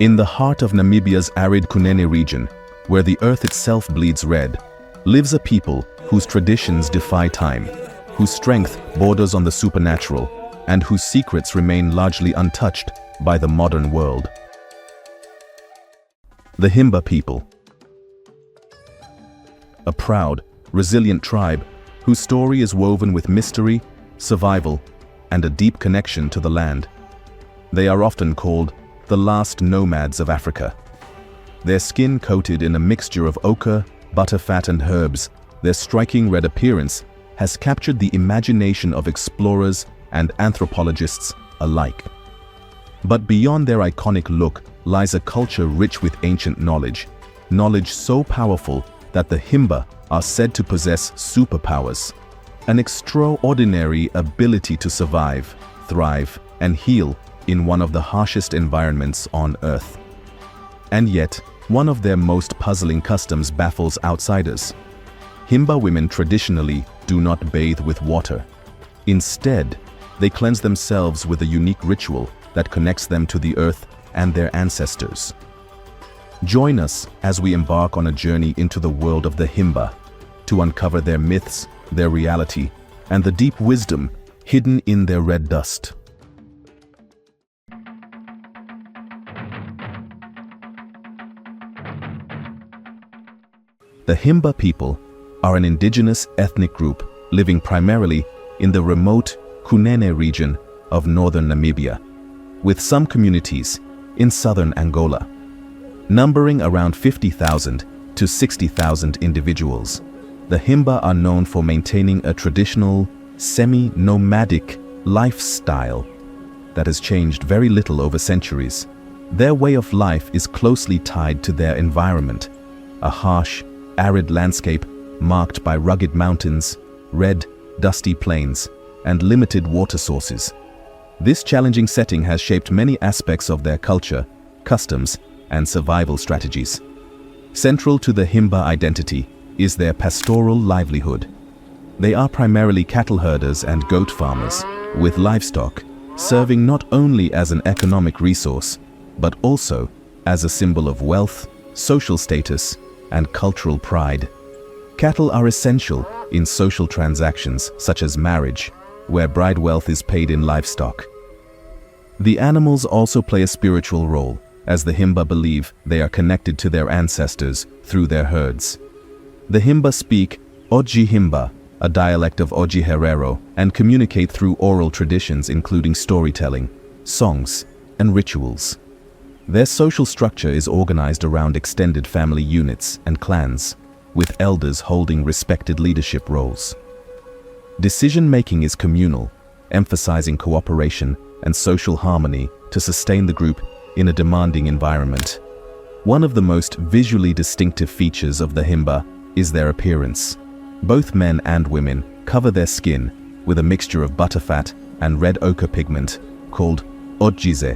In the heart of Namibia's arid Kunene region, where the earth itself bleeds red, lives a people whose traditions defy time, whose strength borders on the supernatural, and whose secrets remain largely untouched by the modern world. The Himba People. A proud, resilient tribe whose story is woven with mystery, survival, and a deep connection to the land. They are often called the last nomads of Africa. Their skin coated in a mixture of ochre, butterfat, and herbs, their striking red appearance has captured the imagination of explorers and anthropologists alike. But beyond their iconic look lies a culture rich with ancient knowledge so powerful that the Himba are said to possess superpowers, an extraordinary ability to survive, thrive, and heal in one of the harshest environments on Earth. And yet, one of their most puzzling customs baffles outsiders. Himba women traditionally do not bathe with water. Instead, they cleanse themselves with a unique ritual that connects them to the earth and their ancestors. Join us as we embark on a journey into the world of the Himba to uncover their myths, their reality, and the deep wisdom hidden in their red dust. The Himba people are an indigenous ethnic group living primarily in the remote Kunene region of northern Namibia, with some communities in southern Angola. Numbering around 50,000 to 60,000 individuals, the Himba are known for maintaining a traditional, semi-nomadic lifestyle that has changed very little over centuries. Their way of life is closely tied to their environment, a harsh, arid landscape marked by rugged mountains, red, dusty plains, and limited water sources. This challenging setting has shaped many aspects of their culture, customs, and survival strategies. Central to the Himba identity is their pastoral livelihood. They are primarily cattle herders and goat farmers, with livestock serving not only as an economic resource, but also as a symbol of wealth, social status, and cultural pride. Cattle are essential in social transactions such as marriage, where bride wealth is paid in livestock. The animals also play a spiritual role, as the Himba believe they are connected to their ancestors through their herds. The Himba speak Oji Himba, a dialect of Oji Herero, and communicate through oral traditions including storytelling, songs, and rituals. Their social structure is organized around extended family units and clans, with elders holding respected leadership roles. Decision-making is communal, emphasizing cooperation and social harmony to sustain the group in a demanding environment. One of the most visually distinctive features of the Himba is their appearance. Both men and women cover their skin with a mixture of butterfat and red ochre pigment called ochre,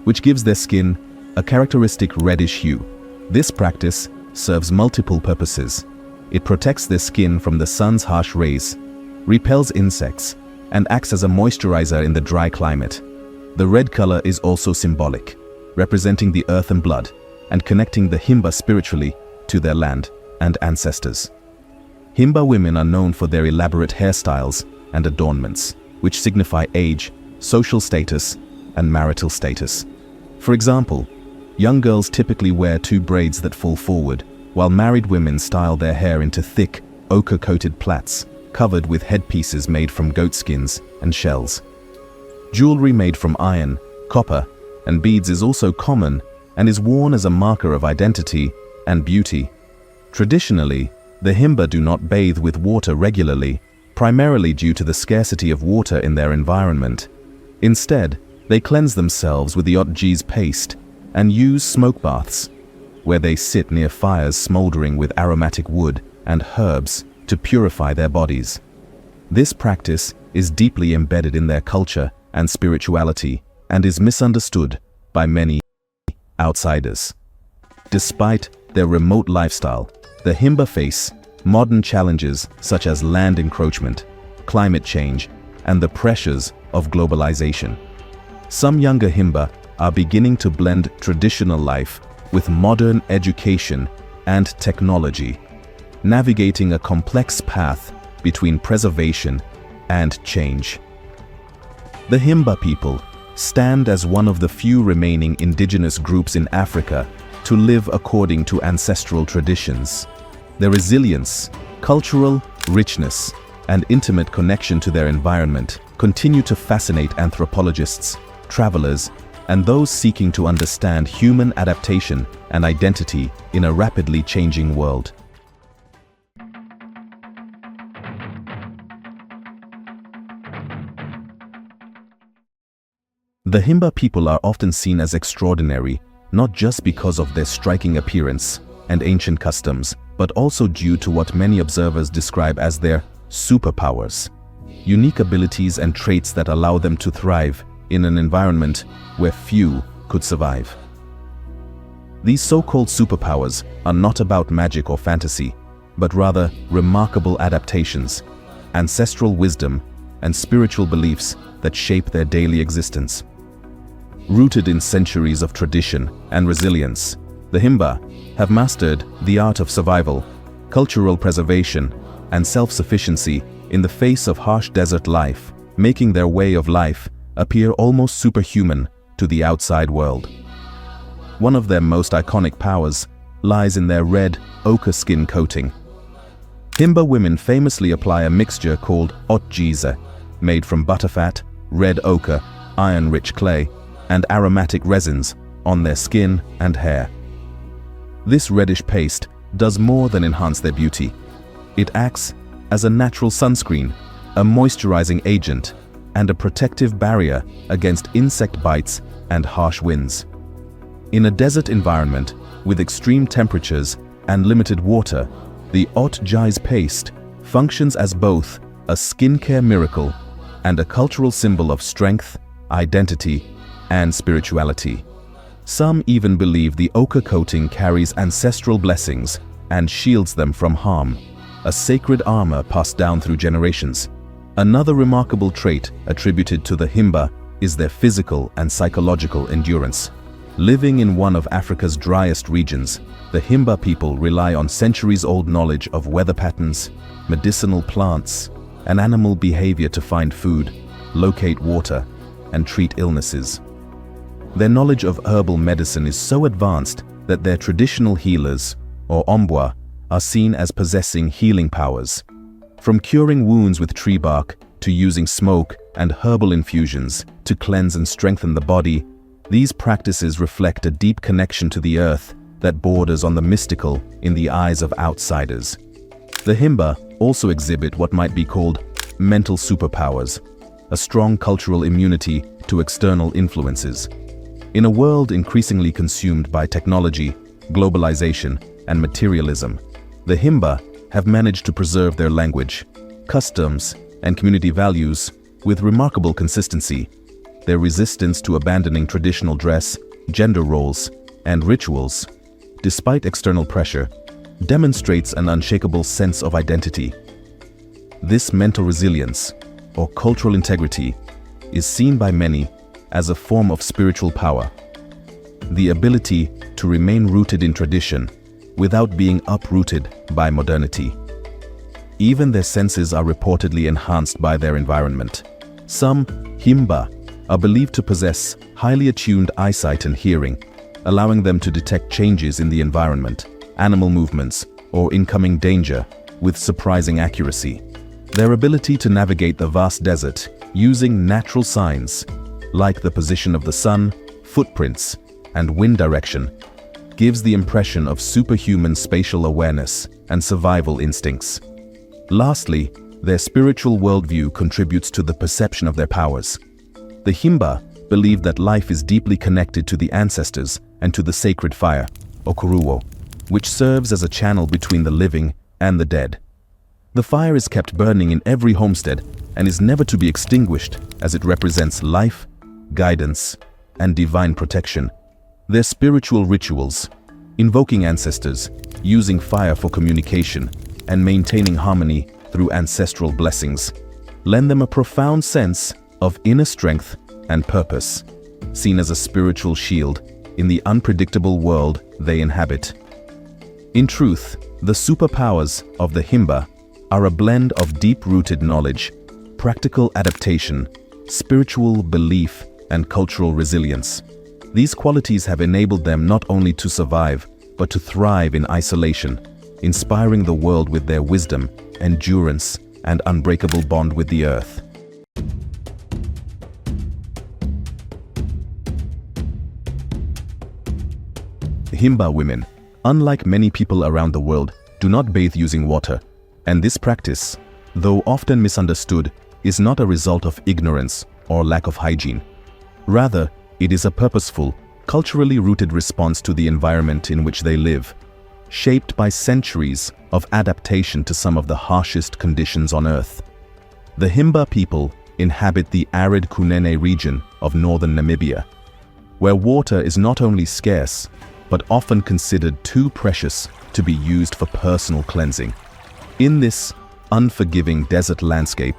which gives their skin a characteristic reddish hue. This practice serves multiple purposes. It protects their skin from the sun's harsh rays, repels insects, and acts as a moisturizer in the dry climate. The red color is also symbolic, representing the earth and blood, and connecting the Himba spiritually to their land and ancestors. Himba women are known for their elaborate hairstyles and adornments, which signify age, social status, and marital status. For example, young girls typically wear two braids that fall forward, while married women style their hair into thick, ochre-coated plaits, covered with headpieces made from goat skins and shells. Jewelry made from iron, copper, and beads is also common and is worn as a marker of identity and beauty. Traditionally, the Himba do not bathe with water regularly, primarily due to the scarcity of water in their environment. Instead, they cleanse themselves with the ochre's paste and use smoke baths, where they sit near fires smoldering with aromatic wood and herbs to purify their bodies. This practice is deeply embedded in their culture and spirituality and is misunderstood by many outsiders. Despite their remote lifestyle, the Himba face modern challenges such as land encroachment, climate change, and the pressures of globalization. Some younger Himba are beginning to blend traditional life with modern education and technology, navigating a complex path between preservation and change. The Himba people stand as one of the few remaining indigenous groups in Africa to live according to ancestral traditions. Their resilience, cultural richness, and intimate connection to their environment continue to fascinate anthropologists, travelers, and those seeking to understand human adaptation and identity in a rapidly changing world. The Himba people are often seen as extraordinary, not just because of their striking appearance and ancient customs, but also due to what many observers describe as their superpowers, unique abilities and traits that allow them to thrive in an environment where few could survive. These so-called superpowers are not about magic or fantasy, but rather remarkable adaptations, ancestral wisdom, and spiritual beliefs that shape their daily existence. Rooted in centuries of tradition and resilience, the Himba have mastered the art of survival, cultural preservation, and self-sufficiency in the face of harsh desert life, making their way of life appear almost superhuman to the outside world. One of their most iconic powers lies in their red ochre skin coating. Himba women famously apply a mixture called ochre, made from butterfat, red ochre, iron-rich clay, and aromatic resins on their skin and hair. This reddish paste does more than enhance their beauty. It acts as a natural sunscreen, a moisturizing agent, and a protective barrier against insect bites and harsh winds. In a desert environment with extreme temperatures and limited water, the ochre paste functions as both a skincare miracle and a cultural symbol of strength, identity, and spirituality. Some even believe the ochre coating carries ancestral blessings and shields them from harm, a sacred armor passed down through generations. Another remarkable trait attributed to the Himba is their physical and psychological endurance. Living in one of Africa's driest regions, the Himba people rely on centuries-old knowledge of weather patterns, medicinal plants, and animal behavior to find food, locate water, and treat illnesses. Their knowledge of herbal medicine is so advanced that their traditional healers, or ombwa, are seen as possessing healing powers. From curing wounds with tree bark, to using smoke and herbal infusions to cleanse and strengthen the body, these practices reflect a deep connection to the earth that borders on the mystical in the eyes of outsiders. The Himba also exhibit what might be called mental superpowers, a strong cultural immunity to external influences. In a world increasingly consumed by technology, globalization, and materialism, the Himba have managed to preserve their language, customs, and community values with remarkable consistency. Their resistance to abandoning traditional dress, gender roles, and rituals, despite external pressure, demonstrates an unshakable sense of identity. This mental resilience, or cultural integrity, is seen by many as a form of spiritual power. The ability to remain rooted in tradition without being uprooted by modernity. Even their senses are reportedly enhanced by their environment. Some Himba are believed to possess highly attuned eyesight and hearing, allowing them to detect changes in the environment, animal movements, or incoming danger with surprising accuracy. Their ability to navigate the vast desert using natural signs, like the position of the sun, footprints, and wind direction, gives the impression of superhuman spatial awareness and survival instincts. Lastly, their spiritual worldview contributes to the perception of their powers. The Himba believe that life is deeply connected to the ancestors and to the sacred fire, okuruwo, which serves as a channel between the living and the dead. The fire is kept burning in every homestead and is never to be extinguished, as it represents life, guidance, and divine protection. Their spiritual rituals, invoking ancestors, using fire for communication, and maintaining harmony through ancestral blessings, lend them a profound sense of inner strength and purpose. seen as a spiritual shield in the unpredictable world they inhabit. In truth, the superpowers of the Himba are a blend of deep-rooted knowledge, practical adaptation, spiritual belief, and cultural resilience. These qualities have enabled them not only to survive, but to thrive in isolation, inspiring the world with their wisdom, endurance, and unbreakable bond with the earth. Himba women, unlike many people around the world, do not bathe using water, and this practice, though often misunderstood, is not a result of ignorance or lack of hygiene. Rather, it is a purposeful, culturally rooted response to the environment in which they live, shaped by centuries of adaptation to some of the harshest conditions on Earth. The Himba people inhabit the arid Kunene region of northern Namibia, where water is not only scarce, but often considered too precious to be used for personal cleansing. In this unforgiving desert landscape,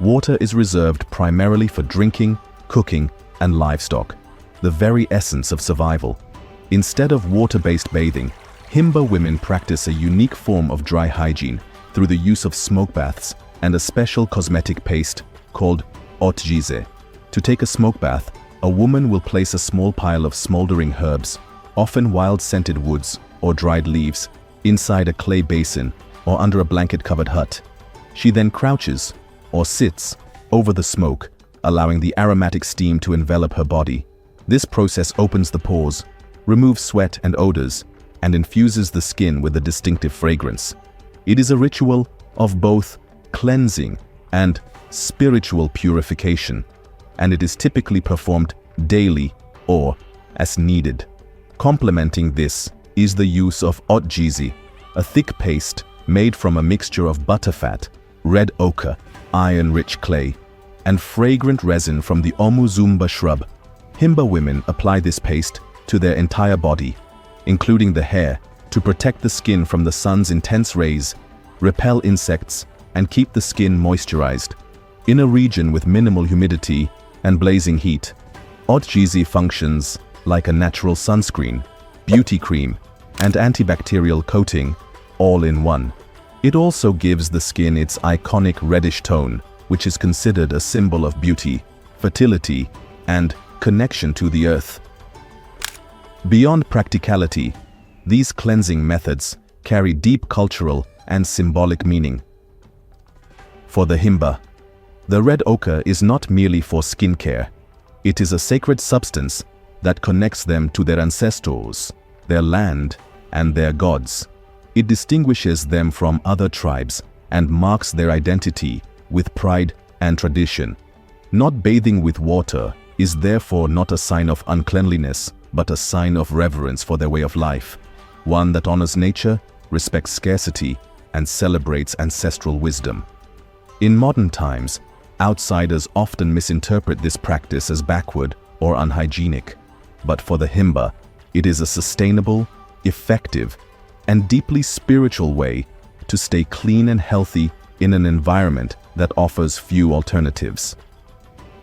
water is reserved primarily for drinking, cooking, and livestock, the very essence of survival. Instead of water-based bathing, Himba women practice a unique form of dry hygiene through the use of smoke baths and a special cosmetic paste called ochre. To take a smoke bath, a woman will place a small pile of smoldering herbs, often wild-scented woods or dried leaves, inside a clay basin or under a blanket-covered hut. She then crouches or sits over the smoke, allowing the aromatic steam to envelop her body. This process opens the pores, removes sweat and odors, and infuses the skin with a distinctive fragrance. It is a ritual of both cleansing and spiritual purification, and it is typically performed daily or as needed. Complementing this is the use of ochre, a thick paste made from a mixture of butterfat, red ochre, iron-rich clay, and fragrant resin from the omuzumba shrub. Himba women apply this paste to their entire body, including the hair, to protect the skin from the sun's intense rays, repel insects, and keep the skin moisturized. In a region with minimal humidity and blazing heat, ochre functions like a natural sunscreen, beauty cream, and antibacterial coating, all in one. It also gives the skin its iconic reddish tone, which is considered a symbol of beauty, fertility, and connection to the earth. Beyond practicality, these cleansing methods carry deep cultural and symbolic meaning. For the Himba, the red ochre is not merely for skincare. It is a sacred substance that connects them to their ancestors, their land, and their gods. It distinguishes them from other tribes and marks their identity with pride and tradition. Not bathing with water is therefore not a sign of uncleanliness, but a sign of reverence for their way of life, one that honors nature, respects scarcity, and celebrates ancestral wisdom. In modern times, outsiders often misinterpret this practice as backward or unhygienic, but for the Himba, it is a sustainable, effective, and deeply spiritual way to stay clean and healthy in an environment that offers few alternatives.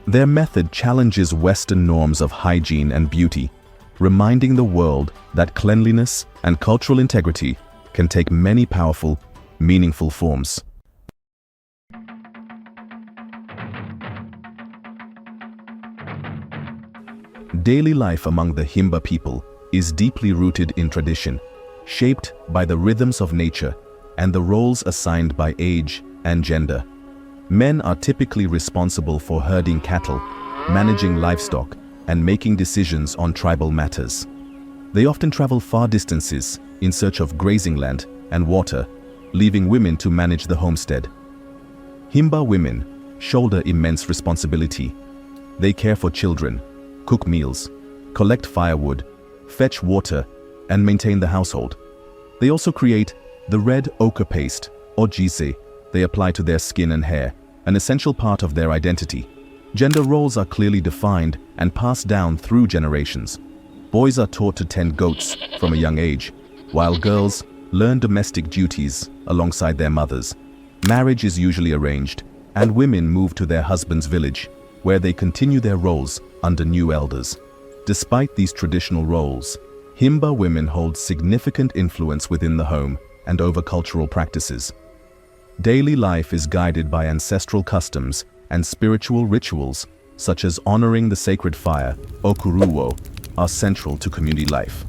Their method challenges Western norms of hygiene and beauty, reminding the world that cleanliness and cultural integrity can take many powerful, meaningful forms. Daily life among the Himba people is deeply rooted in tradition, shaped by the rhythms of nature and the roles assigned by age and gender. Men are typically responsible for herding cattle, managing livestock, and making decisions on tribal matters. They often travel far distances in search of grazing land and water, leaving women to manage the homestead. Himba women shoulder immense responsibility. They care for children, cook meals, collect firewood, fetch water, and maintain the household. They also create the red ochre paste, or ochre, they apply to their skin and hair, an essential part of their identity. Gender roles are clearly defined and passed down through generations. Boys are taught to tend goats from a young age, while girls learn domestic duties alongside their mothers. Marriage is usually arranged, and women move to their husband's village, where they continue their roles under new elders. Despite these traditional roles, Himba women hold significant influence within the home and over cultural practices. Daily life is guided by ancestral customs and spiritual rituals, such as honoring the sacred fire, okuruwo, are central to community life.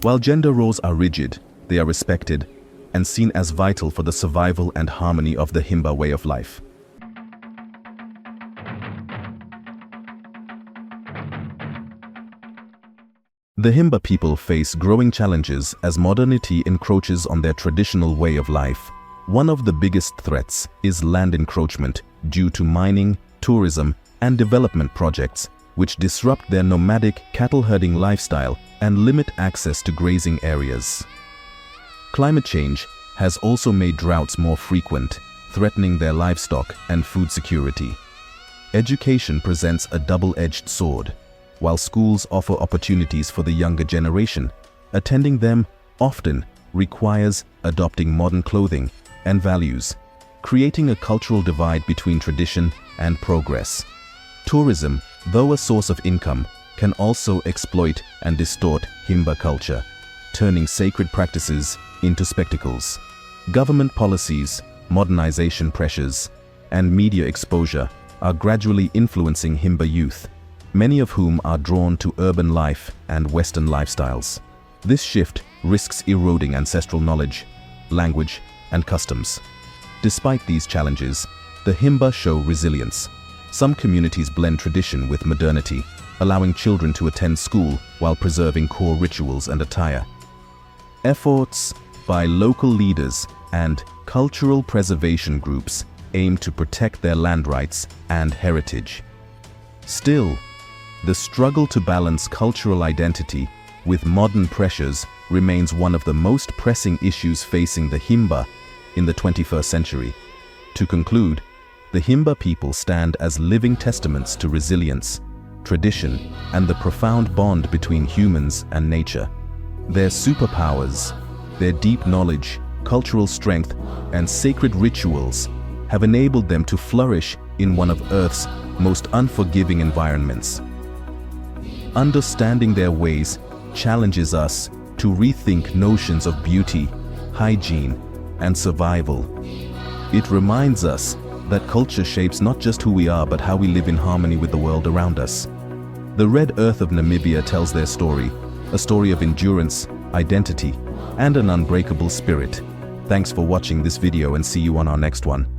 While gender roles are rigid, they are respected and seen as vital for the survival and harmony of the Himba way of life. The Himba people face growing challenges as modernity encroaches on their traditional way of life. One of the biggest threats is land encroachment due to mining, tourism, and development projects, which disrupt their nomadic cattle-herding lifestyle and limit access to grazing areas. Climate change has also made droughts more frequent, threatening their livestock and food security. Education presents a double-edged sword. While schools offer opportunities for the younger generation, attending them often requires adopting modern clothing and values, creating a cultural divide between tradition and progress. Tourism, though a source of income, can also exploit and distort Himba culture, turning sacred practices into spectacles. Government policies, modernization pressures, and media exposure are gradually influencing Himba youth, many of whom are drawn to urban life and Western lifestyles. This shift risks eroding ancestral knowledge, language, and customs. Despite these challenges, the Himba show resilience. Some communities blend tradition with modernity, allowing children to attend school while preserving core rituals and attire. Efforts by local leaders and cultural preservation groups aim to protect their land rights and heritage. Still, the struggle to balance cultural identity with modern pressures remains one of the most pressing issues facing the Himba in the 21st century. To conclude, the Himba people stand as living testaments to resilience, tradition, and the profound bond between humans and nature. Their superpowers, their deep knowledge, cultural strength, and sacred rituals have enabled them to flourish in one of Earth's most unforgiving environments. Understanding their ways challenges us to rethink notions of beauty, hygiene, and survival. It reminds us that culture shapes not just who we are but how we live in harmony with the world around us. The Red Earth of Namibia tells their story, a story of endurance, identity, and an unbreakable spirit. Thanks for watching this video and see you on our next one.